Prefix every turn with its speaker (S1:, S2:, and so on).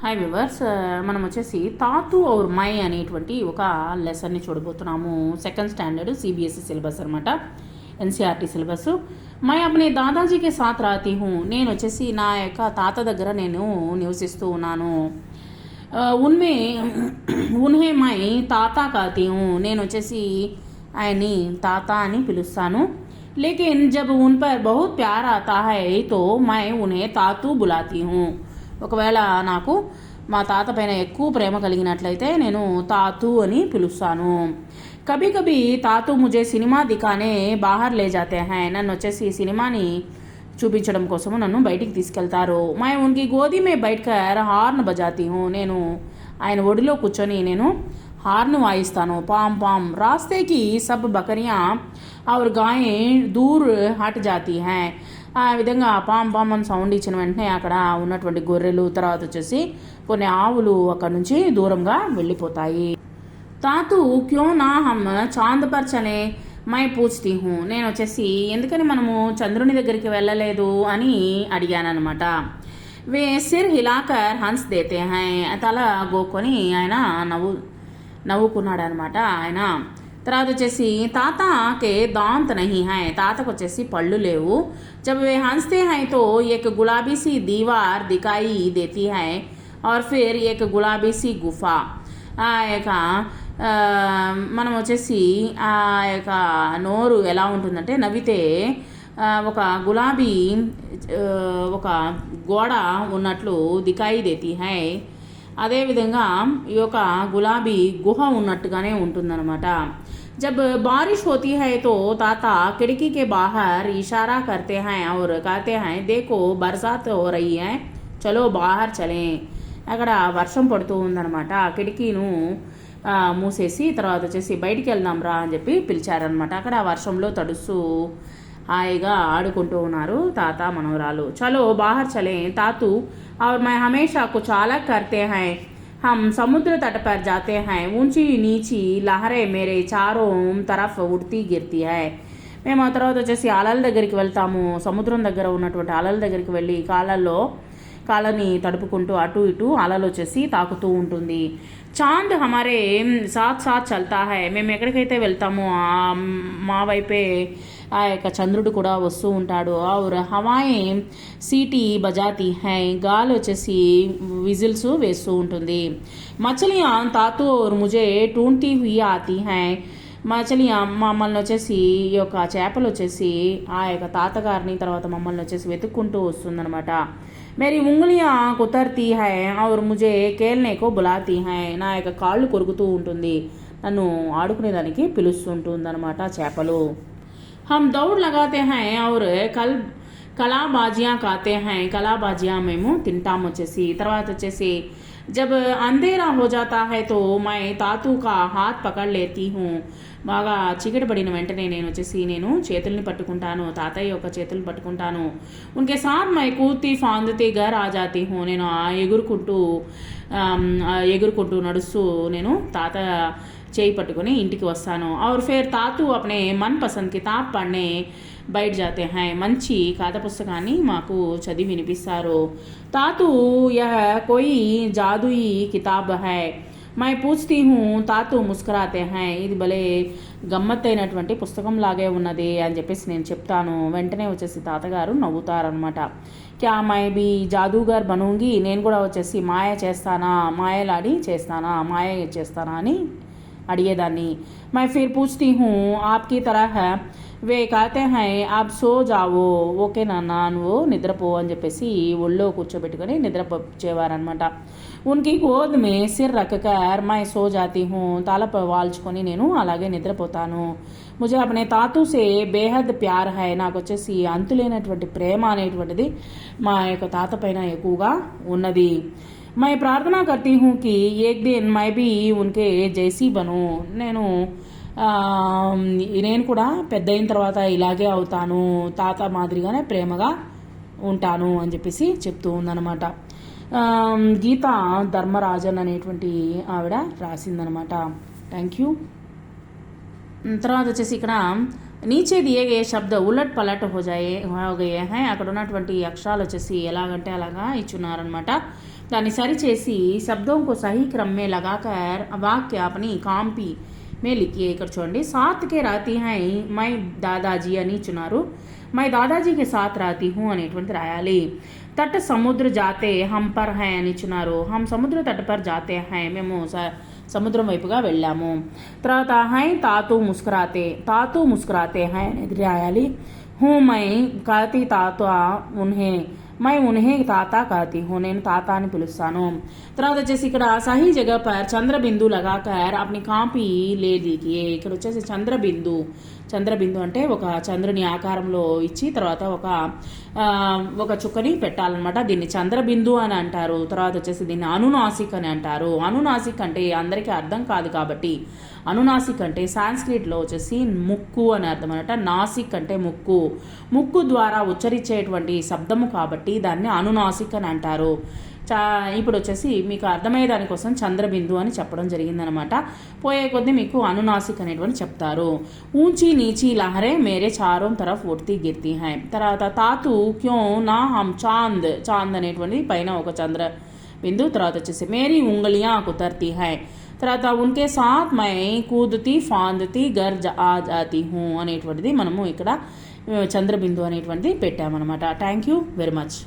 S1: Hi viewers, మనం వచ్చేసి తాతు ఔర్ my అనేటువంటి ఒక లెసన్ని చూడబోతున్నాము. సెకండ్ స్టాండర్డ్ సిబిఎస్ఈ సిలబస్ అనమాట, ఎన్సీఆర్టీ సిలబస్. మై అప్నే దాదాజీకే సాత్ రాతి హూ, నేను వచ్చేసి నా యొక్క తాత దగ్గర నేను నివసిస్తూ ఉన్నాను. ఉన్మే ఉన్హే మై తాత కాతి హూ, నేను వచ్చేసి ఆయన్ని తాత అని పిలుస్తాను. లేకిన్ జబ్ ఉన్ పర్ బహుత్ ప్యార్ ఆతా హై తో మై ఉన్హే తాతూ బులాతీ హూ, ఒకవేళ నాకు మా తాత పైన ఎక్కువ ప్రేమ కలిగినట్లయితే నేను తాతూ అని పిలుస్తాను. కభీ కభీ తాతూ ముజే సినిమా దికానే బాహర్ లే జాతే హై, నన్ను వచ్చేసి సినిమాని చూపించడం కోసము నన్ను బయటికి తీసుకెళ్తారు. మై ఉన్కి గోదీ మే బైఠకర్ హార్న్ బజాతీ హూ, నేను ఆయన ఒడిలో కూర్చొని నేను హార్న్ వాయిస్తాను. పామ్ పామ్ రాస్తేకి సబ్ బకరియా ఔర్ గాయే దూర్ హట్ జాతీ హై, ఆ విధంగా పామ్ పామ్ అని సౌండ్ ఇచ్చిన వెంటనే అక్కడ ఉన్నటువంటి గొర్రెలు, తర్వాత వచ్చేసి కొన్ని ఆవులు అక్కడ నుంచి దూరంగా వెళ్ళిపోతాయి. తాతూ క్యో నా హమ్ చాంద్ పర్ చలే మై పూచ్తీ హూ, నేను వచ్చేసి ఎందుకని మనము చంద్రుని దగ్గరికి వెళ్ళలేదు అని అడిగాను అనమాట. వే సిర్ హిలాకర్ హన్స్ దేతే హై, తల గోక్కొని ఆయన నవ్వుకున్నాడు అనమాట ఆయన. తర్వాత వచ్చేసి తాతాకే దాంత్ నహీ హై, తాతకు వచ్చేసి పళ్ళు లేవు. జబ్ వే హన్స్తే హై తో ఏక్ గులాబీ సి దీవార్ దికాయి దేతీ హై और फिर एक గులాబీ సి గుఫా, ఆ యొక్క మనం వచ్చేసి ఆ యొక్క నోరు ఎలా ఉంటుందంటే నవ్వితే ఒక గులాబీ ఒక గోడ ఉన్నట్లు దికాయి దేతీ హై, అదేవిధంగా ఈ యొక్క గులాబీ గుహ ఉన్నట్టుగానే ఉంటుందన్నమాట. जब बारिश होती है तो ताता खिड़की के बाहर इशारा करते हैं और कहते हैं देखो बरसात हो रही है, चलो बाहर चलें. అక్కడ వర్షం పడుతూ ఉందన్నమాట. ఆ కిటికీను మూసేసి తర్వాత వచ్చేసి బయటికి వెళ్దాం రా అని చెప్పి పిలిచారనమాట. అక్కడ వర్షంలో తడుస్తూ హాయిగా ఆడుకుంటూ ఉన్నారు తాత మనవరాలు. చలో బాహర్ చలే తాతూ और मैं हमेशा कुछ अलग करते हैं, हम समुद्र तट पर जाते हैं, ऊंची नीची लहरें मेरे चारों तरफ उड़ती गिरती है. మేము ఆ తర్వాత వచ్చేసి అలల దగ్గరికి వెళ్తాము. సముద్రం దగ్గర ఉన్నటువంటి అలల దగ్గరికి వెళ్ళి కాళ్ళని తడుపుకుంటూ అటు ఇటు అలలు వచ్చేసి తాకుతూ ఉంటుంది. చాంద్ హమారే సాత్ సాత్ చల్తా హై, మేము ఎక్కడికైతే వెళ్తామో మా వైపే ఆ యొక్క చంద్రుడు కూడా వస్తూ ఉంటాడు. ఔర్ హవాయే సీటీ బజాతీ హై, గాలి వచ్చేసి విజిల్స్ వేస్తూ ఉంటుంది. మచలియా తాతూ ఔర్ ముజే టూంటీ హుయి ఆతీ హై, మచలియా మమ్మల్ని వచ్చేసి ఈ యొక్క చేపలు వచ్చేసి ఆ యొక్క తాతగారిని తర్వాత మమ్మల్ని వచ్చేసి వెతుక్కుంటూ వస్తుందన్నమాట. మేరీ ఉంగులియా కుతర్తీ హై ఔర్ ముజే కేల్నే కో బులాతీ హై, నా యొక్క కాళ్ళు కొరుకుతూ ఉంటుంది, నన్ను ఆడుకునేదానికి పిలుస్తుంటుంది అనమాట చేపలు. హమ్ దౌడ్ లగాతే హై ఔర్ కలాబాజియా కాతే హై, కలాబాజియా మేము తింటాం వచ్చేసి. తర్వాత వచ్చేసి जब अंधेरा हो जाता है तो मैं तातू का हाथ पकड़ लेती हूँ, బాగా చీకటి పడిన వెంటనే నేను వచ్చేసి నేను చేతుల్ని పట్టుకుంటాను, తాతయ్య యొక్క చేతుల్ని పట్టుకుంటాను. ఉన్కే సాత్ మై కూర్తి ఫాందతే ఘర్ ఆ జాతీ హూ, నేను ఎగురుకుంటూ నడుస్తూ నేను తాత చేయి పట్టుకొని ఇంటికి వస్తాను. और फिर तातू अपने मनपसंद किताब पढ़ने బయట జాతే హై, మంచి కథ పుస్తకాన్ని మాకు చదివి వినిపిస్తారు. తాతూ యహ కోయి జాదుయి కితాబ్ హై, మై పూచ్తీ హూ తాతూ ముస్కురాతే హై, ఇది భలే గమ్మత్తైనటువంటి పుస్తకం లాగే ఉన్నది అని చెప్పేసి నేను చెప్తాను. వెంటనే వచ్చేసి తాతగారు నవ్వుతారనమాట. క్యా మై బి జాదూగర్ బనూంగి, నేను కూడా వచ్చేసి మాయ చేస్తానా అని అడిగేదాన్ని. మై ఫిర్ పూచ్తీ హూ ఆప్కి తరహ వే కాతే హై ఆప్ సో జావో, ఓకే నాన్న నువ్వు నిద్రపో అని చెప్పేసి ఒళ్ళో కూర్చోబెట్టుకొని నిద్రపోచేవారనమాట. ఉన్కి గోద్ మే సిర్ రక్కర్ మై సో జాతీ హూ, తల వాల్చుకొని నేను అలాగే నిద్రపోతాను. ముజే అప్నే తాతూ సే బేహద్ ప్యార్ హై, నాకు వచ్చేసి అంతులేనటువంటి ప్రేమ అనేటువంటిది మా యొక్క తాత పైన ఎక్కువగా ఉన్నది. మై ప్రార్థనా కర్తీ హూ కి ఏక్ దిన్ మై బీ ఉన్కే జైసీ బను, నేను కూడా పెద్ద అయిన తర్వాత ఇలాగే అవుతాను, తాత మాదిరిగానే ప్రేమగా ఉంటాను అని చెప్పేసి చెప్తూ ఉందన్నమాట. గీతా ధర్మరాజన్ అనేటువంటి ఆవిడ రాసిందనమాట. Thank you. తర్వాత వచ్చేసి ఇక్కడ నీచే దియే గయే శబ్ద ఉలట్ పలట్ హో గయే హై, అక్కడ ఉన్నటువంటి అక్షరాలు వచ్చేసి ఎలాగంటే అలాగా ఇచ్చున్నారనమాట. దాన్ని సరిచేసి శబ్దం को सही क्रम में लगाकर वाक्य अपनी కాంపి में लिखिए. ఇక్కడ చూడండి, साथ के राती हैं मैं दादाजी అని ఇచ్చున్నారు. मैं दादाजी के साथ राती हूँ అనేటువంటి రాయాలి. तट समुद्र जाते हम पर हैं అని ఇచ్చున్నారు. हम समुद्र तट पर जाते हैं, మేము సముద్రం వైపుగా వెళ్ళాము. తర్వాత హై తాతూ ముస్కురాతే హై అనేది రాయాలి. హూ మై కాతి తాత ఉన్హే, మై ఉన్హే తాత కాతి హూ, నేను తాత అని పిలుస్తాను. తర్వాత వచ్చేసి ఇక్కడ సహీ జగ పర్ చంద్రబిందు లగాకర్ అప్ని కాపీ లే లీజియే. ఇక్కడ వచ్చేసి చంద్రబిందు అంటే ఒక చంద్రుని ఆకారంలో ఇచ్చి తర్వాత ఒక చుక్కని పెట్టాలన్నమాట. దీన్ని చంద్రబిందు అని అంటారు. తర్వాత వచ్చేసి దీన్ని అనునాసిక్ అని అంటారు. అనునాసిక్ అంటే అందరికీ అర్థం కాదు కాబట్టి అనునాసిక్ అంటే సాంస్క్రిట్లో వచ్చేసి ముక్కు అని అర్థం అనమాట. నాసిక్ అంటే ముక్కు ద్వారా ఉచ్చరించేటువంటి శబ్దము కాబట్టి దాన్ని అనునాసిక్ అని అంటారు. ఇప్పుడు వచ్చేసి మీకు అర్థమయ్యే దానికోసం చంద్రబిందు అని చెప్పడం జరిగిందనమాట. పోయే కొద్దీ మీకు అనునాసిక్ అనేటువంటి చెప్తారు. ఊంచి నీచి లహరే మేరే చారోం తరఫ్ ఉడ్తీ గిర్తీ హై. తర్వాత తాతు క్యో నా హమ్ చాంద్ అనేటువంటి పైన ఒక చంద్రబిందు. తర్వాత వచ్చేసి మేరీ ఉంగలియా కుతర్తీ హై. తర్వాత ఉన్కే సాత్ మై కూదుతీ ఫాందుతీ గర్ ఆ జాతీ హూ అనేటువంటిది మనము ఇక్కడ చంద్రబిందు అనేటువంటిది పెట్టామన్నమాట. Thank you very much.